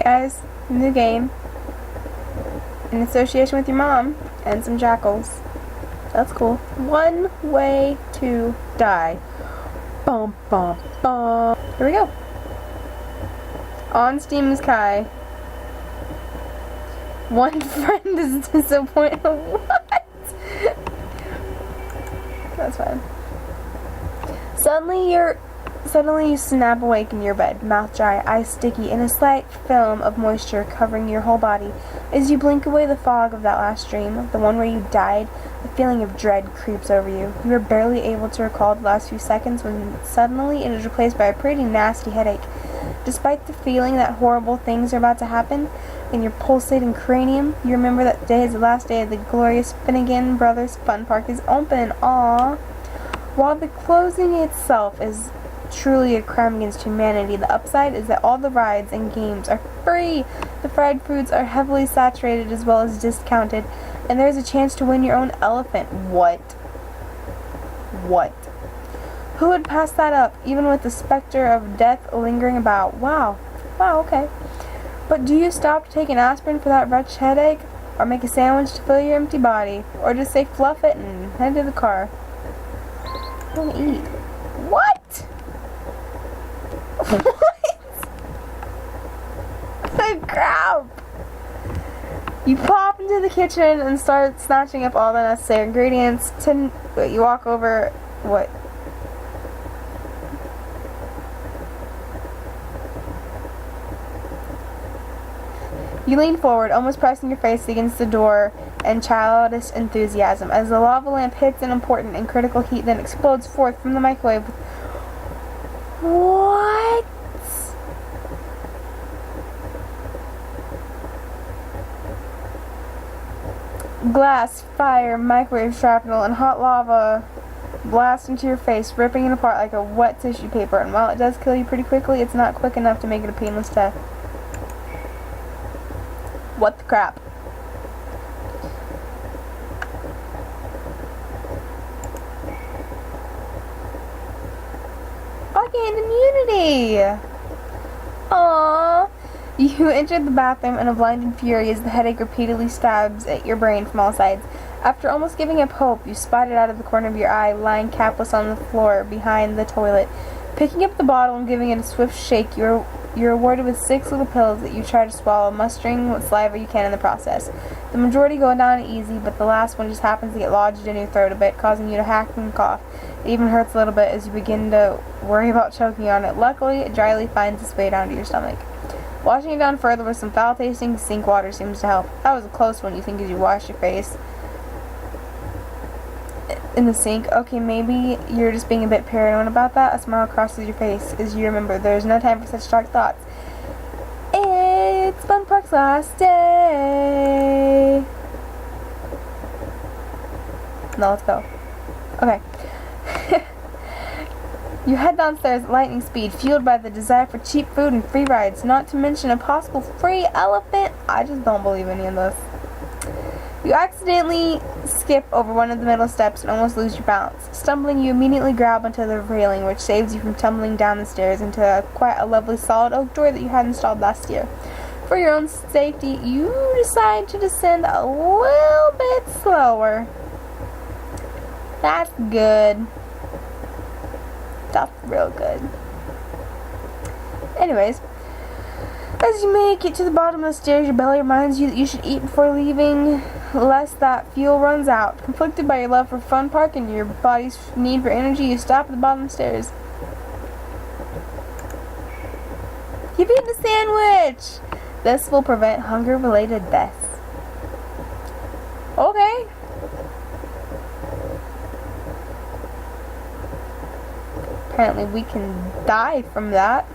guys, new game in association with your mom and some jackals. That's cool. One way to die. Bum bum bum. Here we go. On Steam is Kai. One friend is disappointed. What? That's fine. Suddenly you snap awake in your bed, mouth dry, eyes sticky, and a slight film of moisture covering your whole body. As you blink away the fog of that last dream, the one where you died, a feeling of dread creeps over you. You are barely able to recall the last few seconds when suddenly it is replaced by a pretty nasty headache. Despite the feeling that horrible things are about to happen in your pulsating cranium, you remember that today is the last day of the glorious Finnegan Brothers Fun Park is open. Aww. While the closing itself is truly a crime against humanity, the upside is that all the rides and games are free. The fried foods are heavily saturated as well as discounted, and there's a chance to win your own elephant. What? Who would pass that up, even with the specter of death lingering about? Wow, okay. But do you stop to take an aspirin for that wretched headache, or make a sandwich to fill your empty body, or just say fluff it and head to the car? I want to eat. What? What? Good crap! You pop into the kitchen and start snatching up all the necessary ingredients. You walk over. What? You lean forward, almost pressing your face against the door in childish enthusiasm, as the lava lamp hits an important and critical heat, then explodes forth from the microwave. What? Glass, fire, microwave shrapnel, and hot lava blast into your face, ripping it apart like a wet tissue paper. And while it does kill you pretty quickly, it's not quick enough to make it a painless death. What the crap? I gained immunity! Aww. You entered the bathroom in a blinding fury as the headache repeatedly stabs at your brain from all sides. After almost giving up hope, you spot it out of the corner of your eye, lying capless on the floor behind the toilet. Picking up the bottle and giving it a swift shake, you're rewarded with 6 little pills that you try to swallow, mustering what saliva you can in the process. The majority go down easy, but the last one just happens to get lodged in your throat a bit, causing you to hack and cough. It even hurts a little bit as you begin to worry about choking on it. Luckily, it dryly finds its way down to your stomach. Washing it down further with some foul-tasting sink water seems to help. That was a close one, you think, as you wash your face in the sink. Okay, maybe you're just being a bit paranoid about that. A smile crosses your face as you remember there's no time for such dark thoughts. It's Fun Park's last day. Now let's go. Okay. You head downstairs at lightning speed, fueled by the desire for cheap food and free rides, not to mention a possible free elephant. I just don't believe any of this. You accidentally skip over one of the middle steps and almost lose your balance. Stumbling, you immediately grab onto the railing, which saves you from tumbling down the stairs into quite a lovely solid oak door that you had installed last year. For your own safety, you decide to descend a little bit slower. That's good. That's real good. Anyways, as you make it to the bottom of the stairs, your belly reminds you that you should eat before leaving, lest that fuel runs out. Conflicted by your love for Fun Park and your body's need for energy, you stop at the bottom of the stairs. You've eaten a sandwich! This will prevent hunger-related deaths. Okay. Apparently we can die from that.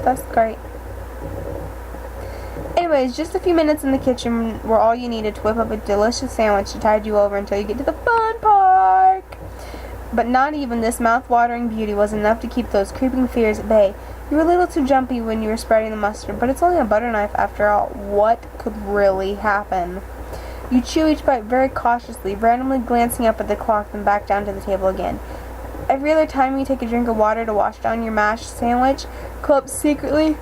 That's great. Anyways, just a few minutes in the kitchen were all you needed to whip up a delicious sandwich to tide you over until you get to the Fun Park. But not even this mouth-watering beauty was enough to keep those creeping fears at bay. You were a little too jumpy when you were spreading the mustard, but it's only a butter knife after all. What could really happen? You chew each bite very cautiously, randomly glancing up at the clock, then back down to the table again. Every other time you take a drink of water to wash down your mashed sandwich, club secretly,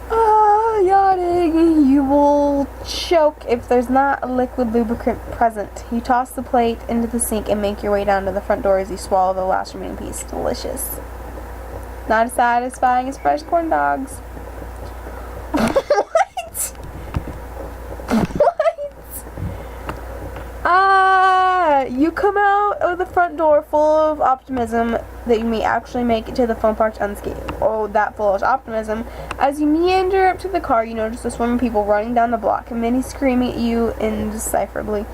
yawning, you will choke if there's not a liquid lubricant present. You toss the plate into the sink and make your way down to the front door as you swallow the last remaining piece. Delicious. Not as satisfying as fresh corn dogs. What? You come out of the front door full of optimism that you may actually make it to the phone parked unscathed. Oh, that foolish optimism. As you meander up to the car, you notice a swarm of people running down the block, and many screaming at you indecipherably.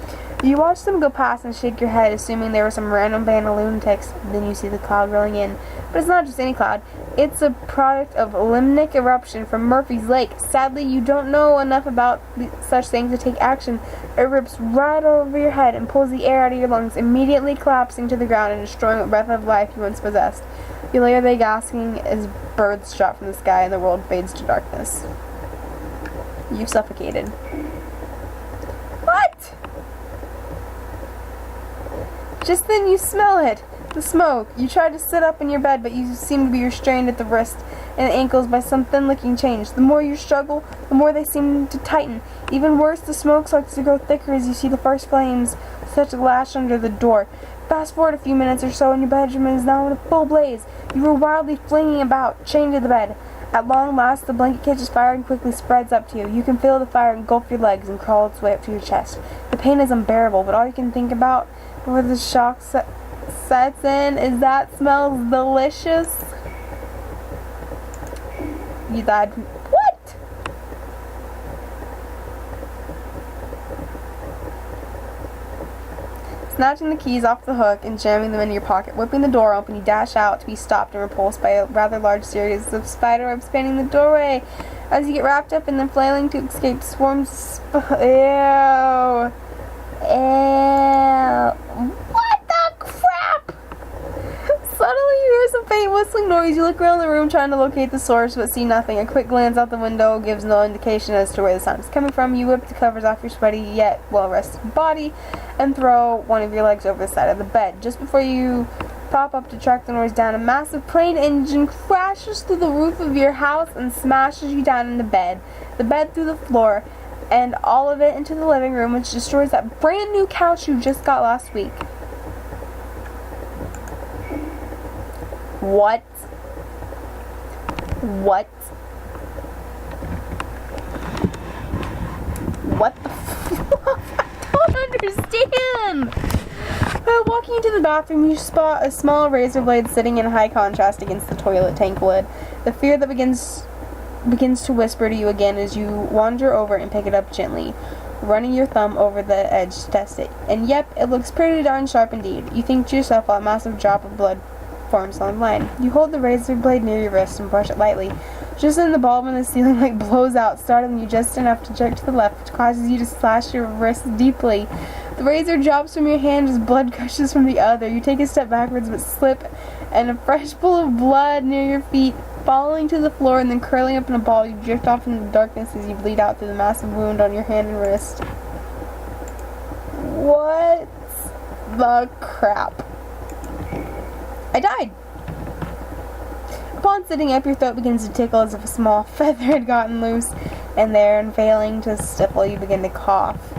You watch them go past and shake your head, assuming they were some random band of lunatics. Then you see the cloud rolling in. But it's not just any cloud. It's a product of limnic eruption from Murphy's Lake. Sadly, you don't know enough about such things to take action. It rips right over your head and pulls the air out of your lungs, immediately collapsing to the ground and destroying what breath of life you once possessed. You lay there gasping as birds drop from the sky and the world fades to darkness. You've suffocated. What? Just then you smell it. The smoke. You try to sit up in your bed, but you seem to be restrained at the wrist and ankles by some thin-looking change. The more you struggle, the more they seem to tighten. Even worse, the smoke starts to grow thicker as you see the first flames start to lash under the door. Fast forward a few minutes or so, and your bedroom is now in a full blaze. You are wildly flinging about, chained to the bed. At long last, the blanket catches fire and quickly spreads up to you. You can feel the fire engulf your legs and crawl its way up to your chest. The pain is unbearable, but all you can think about before the shock sets in is that smells delicious. You died. What? Snatching the keys off the hook and jamming them into your pocket, whipping the door open, you dash out to be stopped and repulsed by a rather large series of spiderwebs spanning the doorway. As you get wrapped up in them, flailing to escape swarms. Ew. What the crap? Suddenly you hear some faint whistling noise. You look around the room trying to locate the source, but see nothing. A quick glance out the window gives no indication as to where the sound is coming from. You whip the covers off your sweaty yet well-rested body and throw one of your legs over the side of the bed. Just before you pop up to track the noise down, a massive plane engine crashes through the roof of your house and smashes you down into bed. The bed through the floor, and all of it into the living room, which destroys that brand new couch you just got last week. What? What? What the fuck? I don't understand! Walking into the bathroom, you spot a small razor blade sitting in high contrast against the toilet tank lid. The fear that begins to whisper to you again as you wander over and pick it up gently, running your thumb over the edge to test it. And yep, it looks pretty darn sharp indeed. You think to yourself while a massive drop of blood forms on the line. You hold the razor blade near your wrist and brush it lightly. Just then the bulb in the ceiling light blows out, startling you just enough to jerk to the left, which causes you to slash your wrist deeply. The razor drops from your hand as blood gushes from the other. You take a step backwards but slip, and a fresh pool of blood near your feet, falling to the floor and then curling up in a ball, you drift off into the darkness as you bleed out through the massive wound on your hand and wrist. What the crap? I died! Upon sitting up, your throat begins to tickle as if a small feather had gotten loose, and there, and failing to stifle, you begin to cough.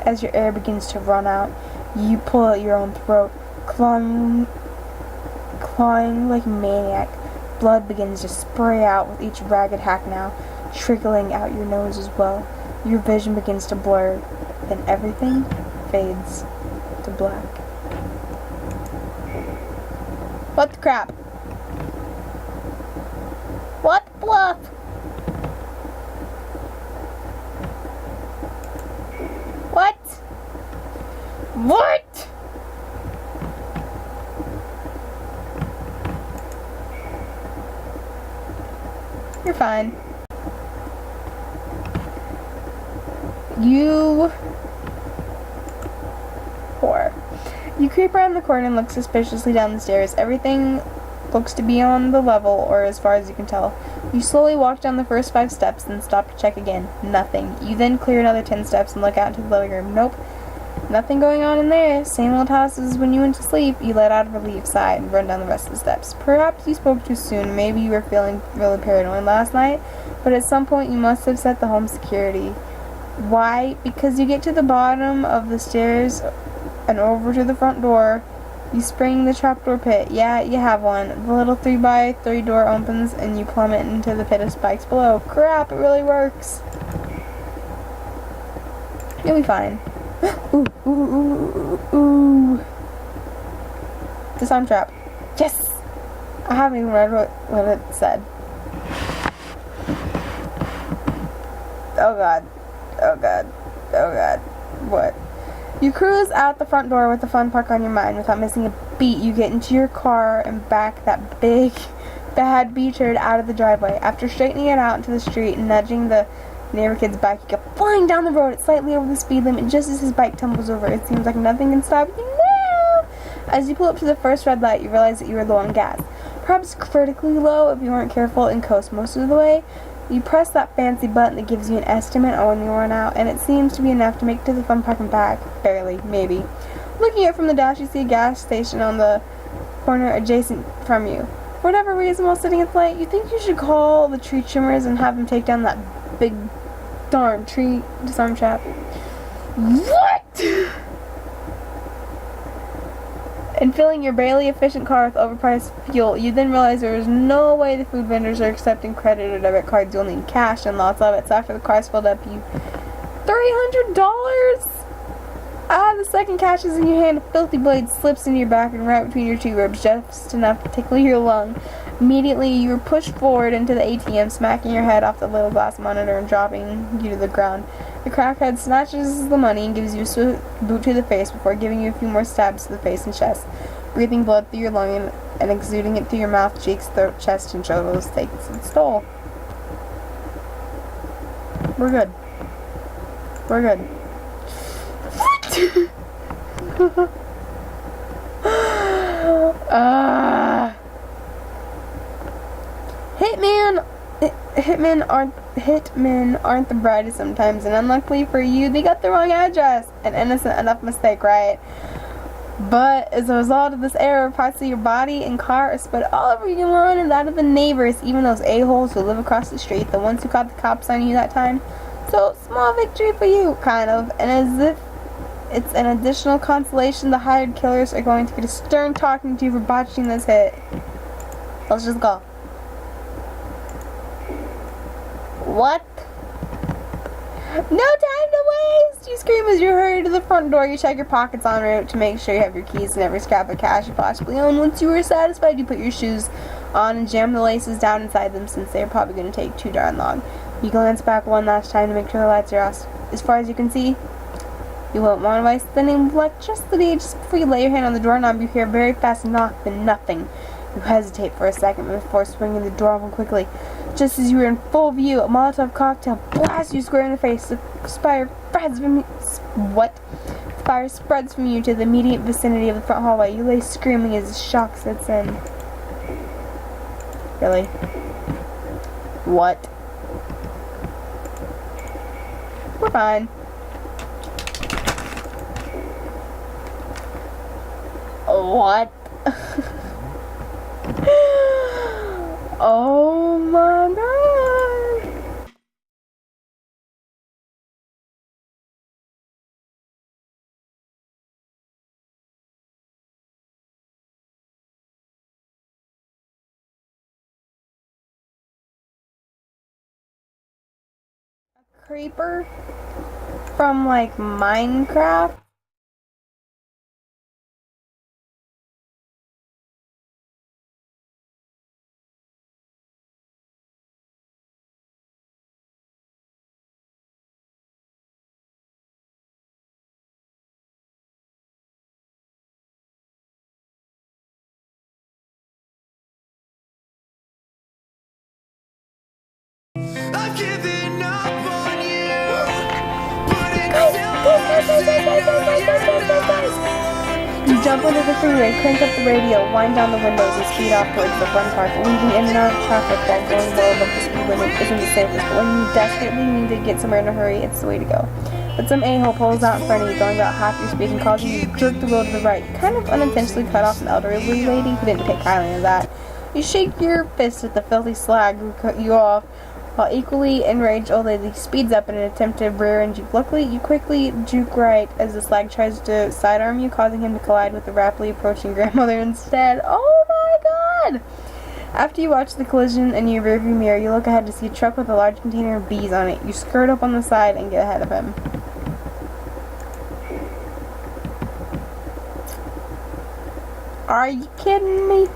As your air begins to run out, you pull out your own throat, clawing like a maniac. Blood begins to spray out with each ragged hack now, trickling out your nose as well. Your vision begins to blur, then everything fades to black. What the crap? What the bluff? What? What? You're fine. You whore. You creep around the corner and look suspiciously down the stairs. Everything looks to be on the level, or as far as you can tell. You slowly walk down the first 5 steps, then stop to check again. Nothing. You then clear another 10 steps and look out into the living room. Nope. Nothing going on in there. Same old house as when you went to sleep. You let out a relieved sigh and run down the rest of the steps. Perhaps you spoke too soon. Maybe you were feeling really paranoid last night, but at some point you must have set the home security. Why? Because you get to the bottom of the stairs and over to the front door. You spring the trapdoor pit. Yeah, you have one. The little 3x3 door opens and you plummet into the pit of spikes below. Crap, it really works. You'll be fine. Ooh, ooh, ooh, ooh, ooh. Disarm trap. Yes! I haven't even read what it said. Oh god. Oh god. Oh god. What? You cruise out the front door with the fun park on your mind. Without missing a beat, you get into your car and back that big, bad B-turd out of the driveway. After straightening it out into the street and nudging the neighbor kid's bike, you go flying down the road at slightly over the speed limit just as his bike tumbles over. It seems like nothing can stop you now. As you pull up to the first red light, you realize that you are low on gas. Perhaps critically low if you weren't careful and coast most of the way. You press that fancy button that gives you an estimate on when you run out, and it seems to be enough to make it to the fun park and back. Barely, maybe. Looking up from the dash, you see a gas station on the corner adjacent from you. For whatever reason, while sitting at the light, you think you should call the tree trimmers and have them take down that big darn tree disarm trap. What? And filling your barely efficient car with overpriced fuel, you then realize there is no way the food vendors are accepting credit or debit cards. You'll need cash and lots of it. So after the car's filled up, you $300. The second catches in your hand, a filthy blade slips into your back and right between your two ribs, just enough to tickle your lung. Immediately, you are pushed forward into the ATM, smacking your head off the little glass monitor and dropping you to the ground. The crackhead snatches the money and gives you a swift boot to the face before giving you a few more stabs to the face and chest, breathing blood through your lung and exuding it through your mouth, cheeks, throat, chest, and shoulders. Takes and stole. We're good. We're good. What? Hitmen aren't the brightest sometimes, and unluckily for you, they got the wrong address. An innocent enough mistake, right? But as a result of this error, parts of your body and car are spread all over your lawn and that of the neighbors, even those a-holes who live across the street, the ones who caught the cops on you that time. So, small victory for you, kind of, and as if it's an additional consolation, the hired killers are going to get a stern talking to you for botching this hit. Let's just go. What? No time to waste! You scream as you hurry to the front door. You check your pockets en route to make sure you have your keys and every scrap of cash you possibly own. Once you are satisfied, you put your shoes on and jam the laces down inside them, since they are probably going to take too darn long. You glance back one last time to make sure the lights are off. As far as you can see, you won't want to waste the name of electricity. Just before you lay your hand on the doorknob, you hear a very fast knock, then nothing. You hesitate for a second before swinging the door open quickly. Just as you are in full view, a Molotov cocktail blasts you square in the face. The fire spreads from you. What? The fire spreads from you to the immediate vicinity of the front hallway. You lay screaming as shock sets in. Really? What? We're fine. What? Oh my god. A creeper from like Minecraft. I've given up on you, but You jump onto the freeway, crank up the radio, wind down the windows, and speed off towards the fun park. Weaving in and out of traffic while going well above the speed limit isn't the safest, but when you desperately need to get somewhere in a hurry, it's the way to go. But some a-hole pulls out in front of you, going about half your speed and causing you to jerk the wheel to the right. You kind of unintentionally cut off an elderly lady who didn't take kindly to that. You shake your fist at the filthy slag who cut you off, while equally enraged old lady speeds up in an attempt to rear-end you. Luckily, you quickly juke right as the slag tries to sidearm you, causing him to collide with the rapidly approaching grandmother instead. Oh my god! After you watch the collision in your rearview mirror, you look ahead to see a truck with a large container of bees on it. You skirt up on the side and get ahead of him. Are you kidding me?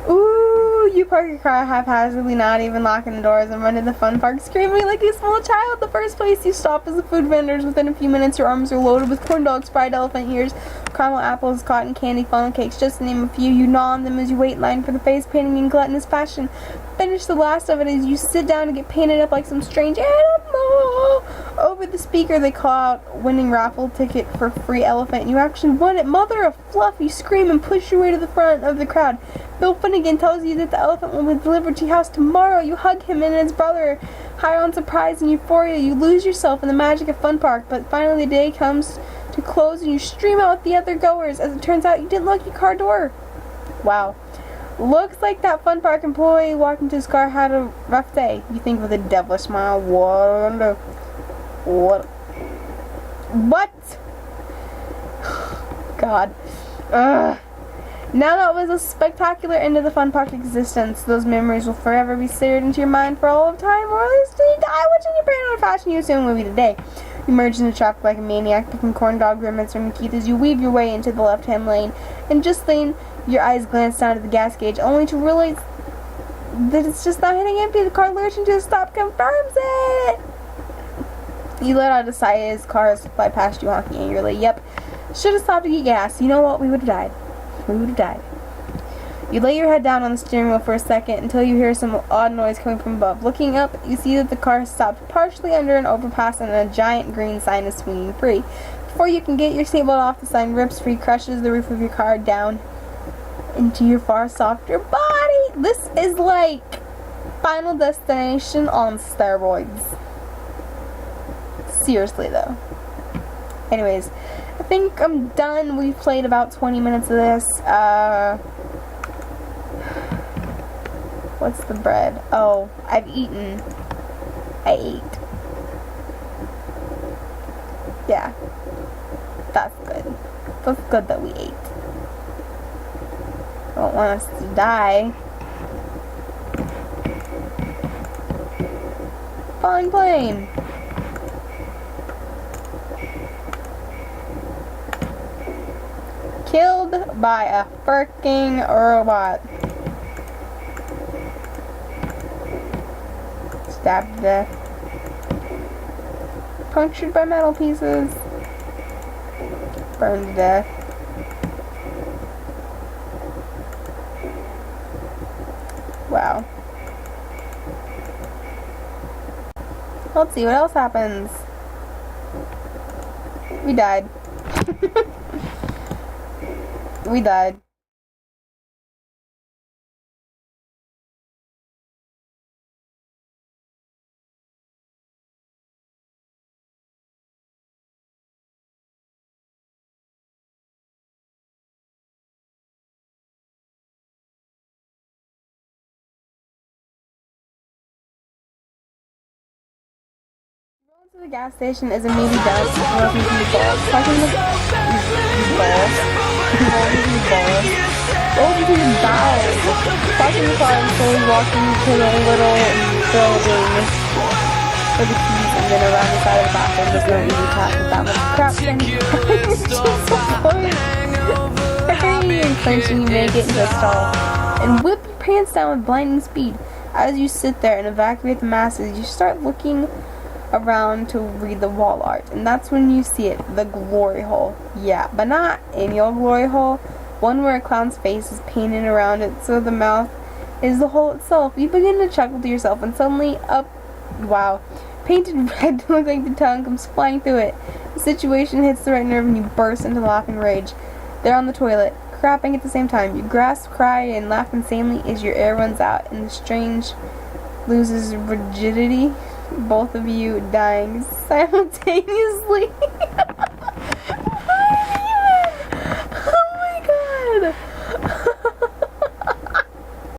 Ooh, you park your car haphazardly, not even locking the doors, and run to the fun park screaming like a small child. The first place you stop is the food vendors. Within a few minutes, your arms are loaded with corn dogs, fried elephant ears, caramel apples, cotton candy, funnel cakes, just to name a few. You gnaw on them as you wait in line for the face painting in gluttonous fashion. Finish the last of it as you sit down to get painted up like some strange animal. Over the speaker, they call out winning raffle ticket for free elephant. You actually won it. Mother of fluff, you scream and push your way to the front of the crowd. Bill Finnegan tells you that the elephant will be delivered to your house tomorrow. You hug him and his brother. High on surprise and euphoria, you lose yourself in the magic of Fun Park. But finally the day comes to close and you stream out with the other goers. As it turns out, you didn't lock your car door. Wow. Looks like that Fun Park employee walking to his car had a rough day. You think with a devilish smile, what? God. Ugh. Now that was a spectacular end of the Fun Park existence. Those memories will forever be seared into your mind for all of time, or at least till you die, which in your paranoid fashion you assume will be today. You merge into traffic like a maniac, picking corn dog remnants from your teeth as you weave your way into the left-hand lane. And just then, your eyes glance down at the gas gauge, only to realize that it's just not hitting empty. The car lurching to a stop confirms it. You let out a sigh as cars fly past you, honking angrily. Yep, should have stopped to get gas. You know what? We would have died. We would have died. You lay your head down on the steering wheel for a second until you hear some odd noise coming from above. Looking up, you see that the car has stopped partially under an overpass and a giant green sign is swinging free. Before you can get your seatbelt off, the sign rips free, crushes the roof of your car down into your far softer body. This is like Final Destination on steroids. Seriously though. Anyways, I think I'm done. We've played about 20 minutes of this. What's the bread? Oh, I've eaten. I ate. Yeah. That's good. That's good that we ate. Don't want us to die. Flying plane. Killed by a freaking robot. Stabbed to death. Punctured by metal pieces. Burned to death. Wow. Let's see what else happens. We died. We died. To the gas station is a meaty dust rolling through the balls. Talking to the balls. Rolls into the bowels. Parking the car and slowly walking to the little building for the keys and then around the side of the bathroom. There's no easy path with that much crap in. Hurry and clenching, you make it into a stall and whip your pants down with blinding speed. As you sit there and evacuate the masses, you start looking around to read the wall art, and that's when you see it, the glory hole. Yeah, but not in your glory hole, one where a clown's face is painted around it so the mouth is the hole itself. You begin to chuckle to yourself and suddenly wow, painted red to look like the tongue comes flying through it. The situation hits the right nerve and you burst into laughing rage. There on the toilet, crapping at the same time. You gasp, cry, and laugh insanely as your air runs out and the strange loses rigidity. Both of you dying simultaneously.